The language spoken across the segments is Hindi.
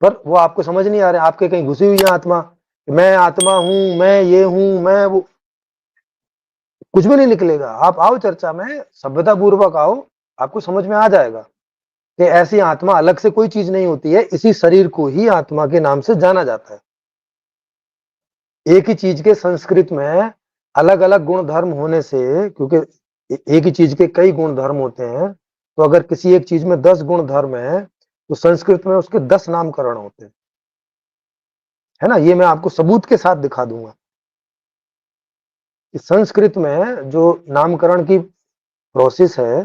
पर वो आपको समझ नहीं आ रहा है, आपके कहीं घुसी हुई है आत्मा, मैं आत्मा हूं, मैं ये हूं, मैं वो, कुछ भी नहीं निकलेगा। आप आओ चर्चा में, सभ्यता पूर्वक आओ, आपको समझ में आ जाएगा कि ऐसी आत्मा अलग से कोई चीज नहीं होती है, इसी शरीर को ही आत्मा के नाम से जाना जाता है। एक ही चीज के संस्कृत में अलग अलग गुण धर्म होने से, क्योंकि एक ही चीज के कई गुण धर्म होते हैं, तो अगर किसी एक चीज में 10 गुण धर्म है तो संस्कृत में उसके 10 नामकरण होते हैं, है ना। ये मैं आपको सबूत के साथ दिखा दूंगा कि संस्कृत में जो नामकरण की प्रोसेस है,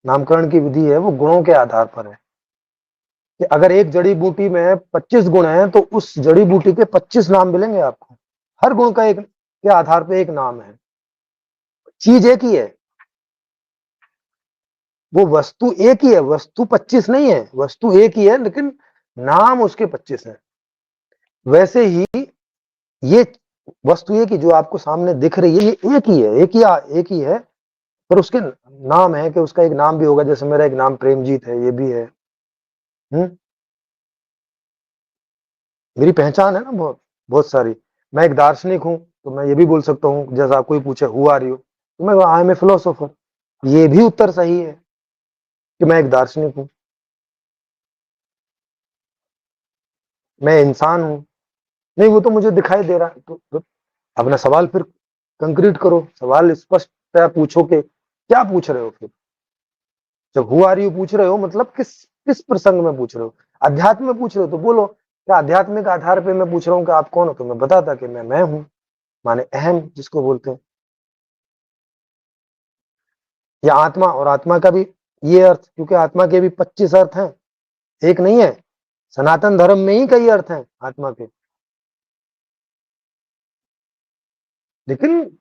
नामकरण की विधि है, वो गुणों के आधार पर है। कि अगर एक जड़ी बूटी में 25 गुण हैं तो उस जड़ी बूटी के 25 नाम मिलेंगे आपको। हर गुण का एक के आधार पर एक नाम है। चीज एक ही है, वो वस्तु एक ही है, वस्तु 25 नहीं है, वस्तु एक ही है, लेकिन नाम उसके 25 है। वैसे ही ये वस्तु एक ही जो आपको सामने दिख रही है, ये एक ही है, एक ही है, पर उसके नाम है कि उसका एक नाम भी होगा। जैसे मेरा एक नाम प्रेमजीत है, ये भी है। मेरी पहचान है ना बहुत बहुत सारी। मैं एक दार्शनिक हूं, तो मैं ये भी बोल सकता हूं, जैसा कोई पूछे हु आर यू, तो मैं आई एम ए फिलोसोफर। ये भी उत्तर सही है कि मैं एक दार्शनिक हूं, मैं इंसान हूं। नहीं, वो तो मुझे दिखाई दे रहा है। तो अपना सवाल फिर कंक्रीट करो, सवाल स्पष्ट पूछो कि क्या पूछ रहे हो। फिर जब हु आर यू पूछ रहे हो, मतलब किस किस प्रसंग में पूछ रहे हो। अध्यात्म में पूछ रहे हो तो बोलो, क्या आध्यात्मिक आधार पे मैं पूछ रहा हूँ कि आप कौन हो, तो मैं बताता कि मैं हूं, माने अहम जिसको बोलते हैं। या आत्मा, और आत्मा का भी ये अर्थ, क्योंकि आत्मा के भी 25 अर्थ हैं, एक नहीं है। सनातन धर्म में ही कई अर्थ हैं आत्मा के, लेकिन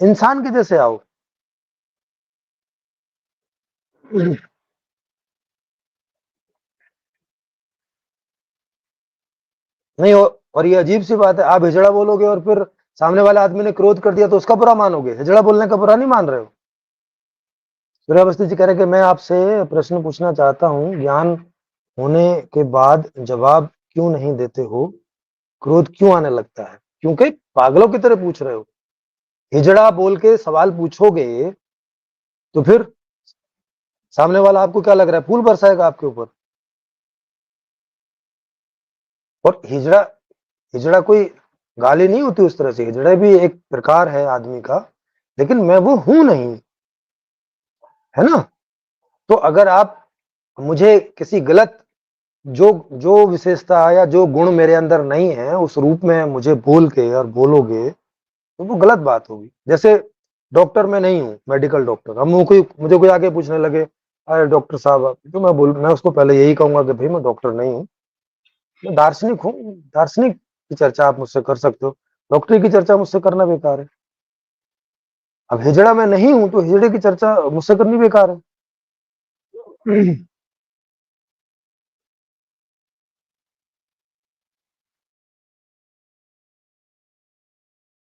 इंसान के जैसे आओ। नहीं, और ये अजीब सी बात है, आप हिजड़ा बोलोगे और फिर सामने वाले आदमी ने क्रोध कर दिया तो उसका बुरा मानोगे, हिजड़ा बोलने का बुरा नहीं मान रहे हो। सूर्यावस्थी जी कह रहे कि मैं आपसे प्रश्न पूछना चाहता हूं, ज्ञान होने के बाद जवाब क्यों नहीं देते हो, क्रोध क्यों आने लगता है। क्योंकि पागलों की तरह पूछ रहे हो। हिजड़ा बोल के सवाल पूछोगे तो फिर सामने वाला आपको क्या लग रहा है, फूल बरसाएगा आपके ऊपर। और हिजड़ा हिजड़ा कोई गाली नहीं होती उस तरह से, हिजड़ा भी एक प्रकार है आदमी का, लेकिन मैं वो हूं नहीं, है ना। तो अगर आप मुझे किसी गलत, जो जो विशेषता या जो गुण मेरे अंदर नहीं है उस रूप में मुझे बोल के और बोलोगे तो वो गलत बात होगी। जैसे डॉक्टर मैं नहीं हूँ, मेडिकल डॉक्टर, अब मुझे कोई आगे पूछने लगे, अरे डॉक्टर साहब तो मैं उसको पहले यही कहूंगा कि भाई मैं डॉक्टर नहीं हूँ, मैं दार्शनिक हूँ। दार्शनिक की चर्चा आप मुझसे कर सकते हो, डॉक्टरी की चर्चा मुझसे करना बेकार है। अब हिजड़ा मैं नहीं हूं तो हिजड़े की चर्चा मुझसे करनी बेकार है।